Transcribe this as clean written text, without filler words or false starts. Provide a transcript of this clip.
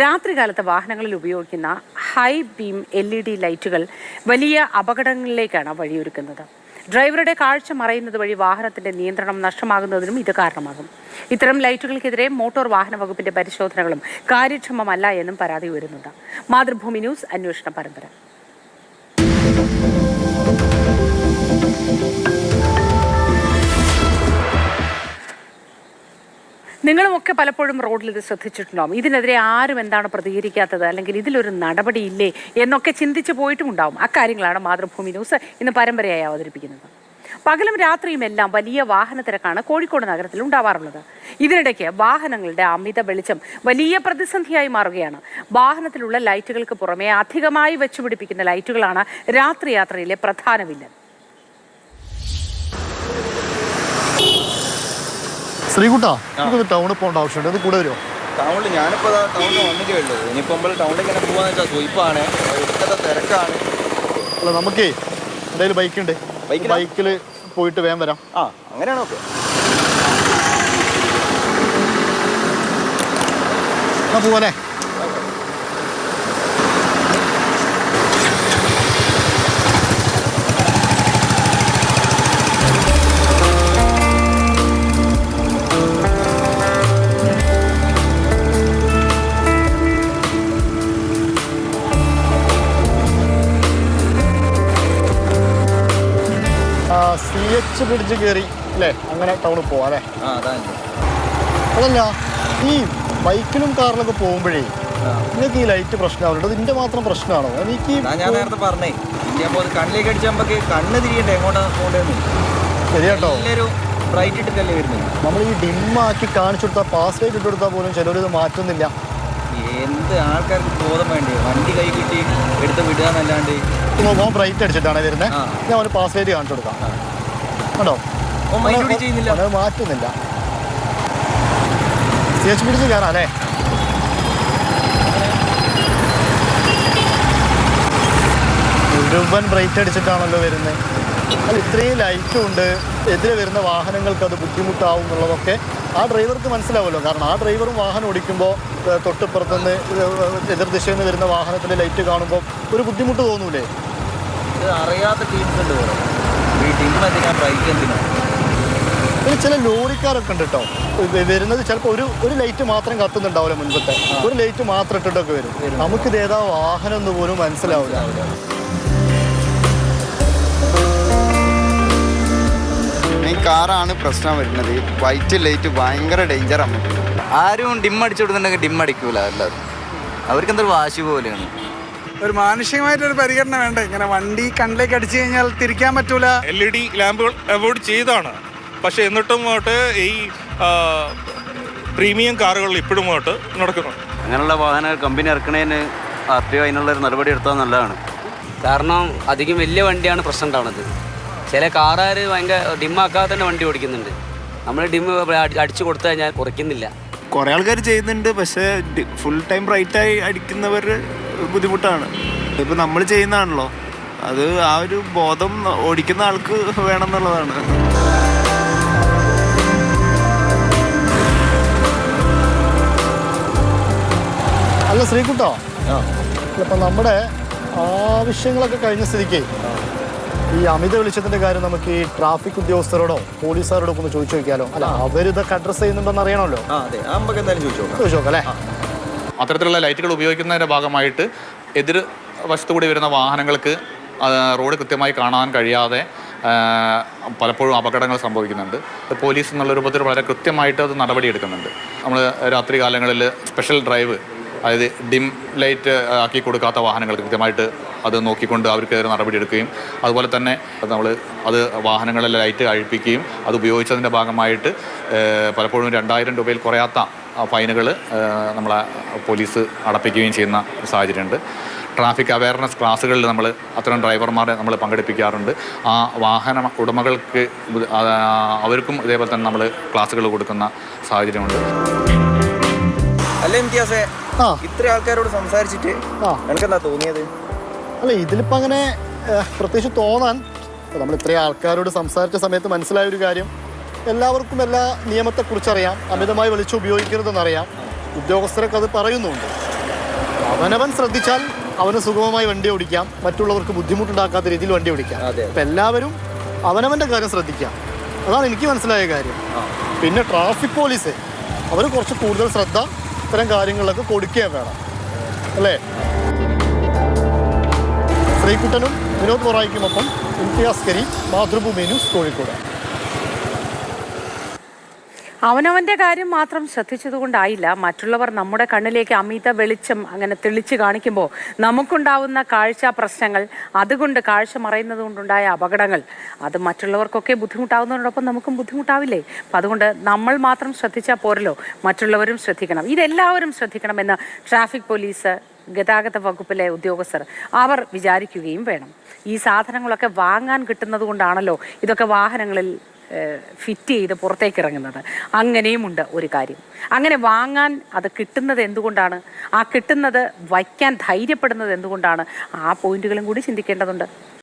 രാത്രികാലത്ത് വാഹനങ്ങളിൽ ഉപയോഗിക്കുന്ന high beam LED ലൈറ്റുകൾ വലിയ അപകടങ്ങളിലേക്കാണ് വഴിയൊരുക്കുന്നത്. ഡ്രൈവറുടെ കാഴ്ച മറയുന്നത് വഴി വാഹനത്തിന്റെ നിയന്ത്രണം നഷ്ടമാകുന്നതിനും ഇത് കാരണമാകും. ഇത്തരം ലൈറ്റുകൾക്കെതിരെ മോട്ടോർ വാഹന വകുപ്പിന്റെ പരിശോധനകളും കാര്യക്ഷമമല്ല എന്നും പരാതി ഉയരുന്നുണ്ട്. മാതൃഭൂമി ന്യൂസ് അന്വേഷണ പരമ്പര. നിങ്ങളുമൊക്കെ പലപ്പോഴും റോഡിൽ ഇത് ശ്രദ്ധിച്ചിട്ടുണ്ടാവും. ഇതിനെതിരെ ആരും എന്താണ് പ്രതികരിക്കാത്തത്, അല്ലെങ്കിൽ ഇതിലൊരു നടപടിയില്ലേ എന്നൊക്കെ ചിന്തിച്ചു പോയിട്ടുമുണ്ടാവും. അക്കാര്യങ്ങളാണ് മാതൃഭൂമി ന്യൂസ് ഇന്ന് പരമ്പരയായി അവതരിപ്പിക്കുന്നത്. പകലും രാത്രിയും എല്ലാം വലിയ വാഹന തിരക്കാണ് കോഴിക്കോട് നഗരത്തിൽ ഉണ്ടാവാറുള്ളത്. ഇതിനിടയ്ക്ക് വാഹനങ്ങളുടെ അമിത വെളിച്ചം വലിയ പ്രതിസന്ധിയായി മാറുകയാണ്. വാഹനത്തിലുള്ള ലൈറ്റുകൾക്ക് പുറമെ അധികമായി വെച്ചുപിടിപ്പിക്കുന്ന ലൈറ്റുകളാണ് രാത്രി യാത്രയിലെ പ്രധാന വില്ലൻ. ശ്രീകുട്ടാ, നമുക്ക് ടൗണിൽ പോകേണ്ട ആവശ്യമുണ്ട്. അത് കൂടെ വരുമോ? ടൗണിൽ ഞാനിപ്പോൾ ടൗണിൽ വന്നിട്ടേ ഉള്ളൂ. ഇനിയിപ്പോൾ നമ്മൾ ടൗണിൽ ഇങ്ങനെ പോകാന്ന് വെച്ചാൽ സ്വയ്പ്പാണ്, ഇവിടുത്തെ തിരക്കാണ്. അല്ല, നമുക്കേ എന്തായാലും ബൈക്കുണ്ട്, ബൈക്കിൽ പോയിട്ട് വേഗം വരാം. ആ, അങ്ങനെയാണോ? ഓക്കെ, എന്നാ പോവാനേ. CH ബ്രിഡ്ജ് കയറി അല്ലേ, അങ്ങനെ ടൗണിൽ പോവാം അല്ലേ? അതല്ല, ഈ ബൈക്കിലും കാറിലൊക്കെ പോകുമ്പോഴേ നിങ്ങൾക്ക് ഈ ലൈറ്റ് പ്രശ്നമാവുന്നുണ്ട്. ഇതിന്റെ മാത്രം പ്രശ്നമാണോ? എനിക്ക് ഞാൻ നേരത്തെ പറഞ്ഞേ, കണ്ണിലേക്ക് അടിച്ചാൽ കണ്ണ് തിരിയണ്ടേ എങ്ങോട്ടാണ് പോകേണ്ടതെന്ന്. ശരിയാട്ടോ, ബ്രൈറ്റ് ഇട്ടിട്ടല്ലേ വരുന്നത്. നമ്മൾ ഈ ഡിമ്മാക്കി കാണിച്ചു കൊടുത്താൽ, പാസ് ലൈറ്റ് ഇട്ട് കൊടുത്താൽ പോലും ചിലവരിത് മാറ്റുന്നില്ല. എന്ത് ആൾക്കാർക്ക് ബോധം വേണ്ടേ? വണ്ടി കൈ കിട്ടി എടുത്ത് വിടുക എന്നല്ലാണ്ട്. ബ്രൈറ്റ് അടിച്ചിട്ടാണ് വരുന്നത്. ഞാൻ ഒരു പാസ് ലൈറ്റ് കാണിച്ചു കൊടുക്കാം കേട്ടോ. അത് മാറ്റുന്നില്ല. CH ബ്രിഡ്ജ് കയറാം അല്ലേ? മുഴുവൻ ബ്രൈറ്റ് അടിച്ചിട്ടാണല്ലോ വരുന്നത്. അത് ഇത്രയും ലൈറ്റും ഉണ്ട്, എതിരെ വരുന്ന വാഹനങ്ങൾക്ക് അത് ബുദ്ധിമുട്ടാവും എന്നുള്ളതൊക്കെ ആ ഡ്രൈവർക്ക് മനസ്സിലാവുമല്ലോ. കാരണം ആ ഡ്രൈവറും വാഹനം ഓടിക്കുമ്പോൾ തൊട്ടിപ്പുറത്തുനിന്ന് എതിർദിശയിൽ നിന്ന് വരുന്ന വാഹനത്തിൻ്റെ ലൈറ്റ് കാണുമ്പോൾ ഒരു ബുദ്ധിമുട്ട് തോന്നൂലേ? ഇത് അറിയാത്ത ടീംസ് ഉണ്ട്. പിന്നെ ചില ലോറിക്കാരൊക്കെ ഉണ്ട് കേട്ടോ, വരുന്നത് ചിലപ്പോൾ ഒരു ലൈറ്റ് മാത്രം കത്തുന്നുണ്ടാവില്ല, മുൻപത്തെ ഒരു ലൈറ്റ് മാത്രം ഇട്ടിട്ടൊക്കെ വരും. നമുക്കിത് ഏതാ വാഹനം എന്ന് പോലും മനസ്സിലാവില്ല. ഈ കാറാണ് പ്രശ്നം വരുന്നത്. വൈറ്റ് ലൈറ്റ് ഭയങ്കര ഡേഞ്ചറാണ്. ആരും ഡിം അടിച്ചു കൊടുക്കുന്നുണ്ടെങ്കിൽ ഡിം അടിക്കൂല. എല്ലാവരും അവർക്ക് എന്തൊരു വാശി പോലെയാണ്. ഒരു മാനുഷികമായിട്ടൊരു പരിഗണന വേണ്ട. ഇങ്ങനെ വണ്ടി കണ്ണിലേക്ക് അടിച്ചു കഴിഞ്ഞാൽ തിരിക്കാൻ പറ്റൂല. LED ലാമ്പുകൾ അവോയ്ഡ് ചെയ്താണ്. പക്ഷെ എന്നിട്ടും ഈ പ്രീമിയം കാറുകളിൽ ഇപ്പോഴും നടക്കുന്നു. അങ്ങനെയുള്ള വാഹനങ്ങൾ കമ്പനി ഇറക്കണതിന് RTO അതിനുള്ളൊരു നടപടി എടുത്താൽ നല്ലതാണ്. കാരണം അധികം വലിയ വണ്ടിയാണ് പ്രശ്നം ഉണ്ടാവുന്നത്. ചില കാറുകാർ ഭയങ്കര ഡിമ്മാക്കാതെ തന്നെ വണ്ടി ഓടിക്കുന്നുണ്ട്. നമ്മൾ ഡിം അടിച്ചു കൊടുത്തു കഴിഞ്ഞാൽ കുറയ്ക്കുന്നില്ല. കുറേ ആൾക്കാർ ചെയ്യുന്നുണ്ട്, പക്ഷേ ഫുൾ ടൈം ബ്രൈറ്റായി അടിക്കുന്നവർ ബുദ്ധിമുട്ടാണ്. ഇപ്പം നമ്മൾ ചെയ്യുന്നതാണല്ലോ, അത് ആ ഒരു ബോധം ഓടിക്കുന്ന ആൾക്ക് വേണം എന്നുള്ളതാണ്. അല്ല ശ്രീകുട്ടോ, ഇപ്പം നമ്മുടെ ആവശ്യങ്ങളൊക്കെ കഴിഞ്ഞ സ്ഥിതിക്ക് ഈ അമിത വെളിച്ചത്തിന്റെ കാര്യം നമുക്ക് ഈ ട്രാഫിക് ഉദ്യോഗസ്ഥരോടോ പോലീസുകാരോടോ ഒന്ന് ചോദിച്ചു നോക്കിയാലോ? അല്ല, അവരിതൊക്കെ അഡ്രസ് ചെയ്യുന്നുണ്ടെന്ന് അറിയണമല്ലോ. ചോദിച്ചോക്കാം അല്ലേ? അത്തരത്തിലുള്ള ലൈറ്റുകൾ ഉപയോഗിക്കുന്നതിൻ്റെ ഭാഗമായിട്ട് എതിർ വശത്തുകൂടി വരുന്ന വാഹനങ്ങൾക്ക് റോഡ് കൃത്യമായി കാണാൻ കഴിയാതെ പലപ്പോഴും അപകടങ്ങൾ സംഭവിക്കുന്നുണ്ട്. പോലീസ് എന്നുള്ള രൂപത്തിൽ വളരെ കൃത്യമായിട്ട് അത് നടപടിയെടുക്കുന്നുണ്ട്. നമ്മൾ രാത്രി കാലങ്ങളിൽ സ്പെഷ്യൽ ഡ്രൈവ്, അതായത് ഡിം ലൈറ്റ് ആക്കി കൊടുക്കാത്ത വാഹനങ്ങൾക്ക് കൃത്യമായിട്ട് അത് നോക്കിക്കൊണ്ട് അവർക്കെതിരെ നടപടിയെടുക്കുകയും അതുപോലെ തന്നെ അത് വാഹനങ്ങളിലെ ലൈറ്റ് അഴിപ്പിക്കുകയും അത് ഉപയോഗിച്ചതിൻ്റെ ഭാഗമായിട്ട് പലപ്പോഴും 2000 രൂപയിൽ കുറയാത്ത ഫൈനുകൾ നമ്മളെ പോലീസ് അടപ്പിക്കുകയും ചെയ്യുന്ന സാഹചര്യമുണ്ട്. ട്രാഫിക് അവയർനെസ് ക്ലാസ്സുകളിൽ നമ്മൾ അത്തരം ഡ്രൈവർമാരെ നമ്മൾ പങ്കെടുപ്പിക്കാറുണ്ട്. ആ വാഹന ഉടമകൾക്ക് അവർക്കും ഇതേപോലെ തന്നെ നമ്മൾ ക്ലാസ്സുകൾ കൊടുക്കുന്ന സാഹചര്യമുണ്ട്. അല്ല ഇംതിയാസേ, ഇത്ര ആൾക്കാരോട് സംസാരിച്ചിട്ട് എനിക്കെന്താ തോന്നിയത്? അല്ല, ഇതിലിപ്പോൾ അങ്ങനെ പ്രത്യേകിച്ച് തോന്നാൻ, നമ്മൾ ഇത്രയും ആൾക്കാരോട് സംസാരിച്ച സമയത്ത് മനസ്സിലായ ഒരു കാര്യം, എല്ലാവർക്കും എല്ലാ നിയമത്തെക്കുറിച്ചറിയാം, അമിതമായി വെളിച്ചം ഉപയോഗിക്കരുതെന്നറിയാം, ഉദ്യോഗസ്ഥരൊക്കെ അത് പറയുന്നുണ്ട്. അവനവൻ ശ്രദ്ധിച്ചാൽ അവന് സുഗമമായി വണ്ടി ഓടിക്കാം, മറ്റുള്ളവർക്ക് ബുദ്ധിമുട്ടുണ്ടാക്കാത്ത രീതിയിൽ വണ്ടി ഓടിക്കാം. അപ്പം എല്ലാവരും അവനവൻ്റെ കാര്യം ശ്രദ്ധിക്കാം. അതാണ് എനിക്ക് മനസ്സിലായ കാര്യം. പിന്നെ ട്രാഫിക് പോലീസ് അവർ കുറച്ച് കൂടുതൽ ശ്രദ്ധ ഇത്തരം കാര്യങ്ങളിലൊക്കെ കൊടുക്കുകയും വേണം, അല്ലേ? ശ്രീകുട്ടനും വിനോദ് മൊറായിക്കുമൊപ്പം ഇംതിയാസ് കരീം, മാതൃഭൂമി ന്യൂസ്, കോഴിക്കോട്. അവനവൻ്റെ കാര്യം മാത്രം ശ്രദ്ധിച്ചതുകൊണ്ടായില്ല, മറ്റുള്ളവർ നമ്മുടെ കണ്ണിലേക്ക് അമിത വെളിച്ചം അങ്ങനെ തെളിച്ച് കാണിക്കുമ്പോൾ നമുക്കുണ്ടാവുന്ന കാഴ്ച പ്രശ്നങ്ങൾ, അതുകൊണ്ട് കാഴ്ച മറയുന്നത് കൊണ്ടുണ്ടായ അപകടങ്ങൾ, അത് മറ്റുള്ളവർക്കൊക്കെ ബുദ്ധിമുട്ടാവുന്നതിനോടൊപ്പം നമുക്കും ബുദ്ധിമുട്ടാവില്ലേ? അപ്പം അതുകൊണ്ട് നമ്മൾ മാത്രം ശ്രദ്ധിച്ചാൽ പോരല്ലോ, മറ്റുള്ളവരും ശ്രദ്ധിക്കണം. ഇതെല്ലാവരും ശ്രദ്ധിക്കണമെന്ന് ട്രാഫിക് പോലീസ്, ഗതാഗത വകുപ്പിലെ ഉദ്യോഗസ്ഥർ അവർ വിചാരിക്കുകയും വേണം. ഈ സാധനങ്ങളൊക്കെ വാങ്ങാൻ കിട്ടുന്നത് കൊണ്ടാണല്ലോ ഇതൊക്കെ വാഹനങ്ങളിൽ ഫിറ്റ് ചെയ്ത് പുറത്തേക്ക് ഇറങ്ങുന്നത്. അങ്ങനെയുമുണ്ട് ഒരു കാര്യം. അങ്ങനെ വാങ്ങാൻ അത് കിട്ടുന്നത് എന്തുകൊണ്ടാണ്? ആ കിട്ടുന്നത് വയ്ക്കാൻ ധൈര്യപ്പെടുന്നത് എന്തുകൊണ്ടാണ്? ആ പോയിന്റുകളും കൂടി ചിന്തിക്കേണ്ടതുണ്ട്.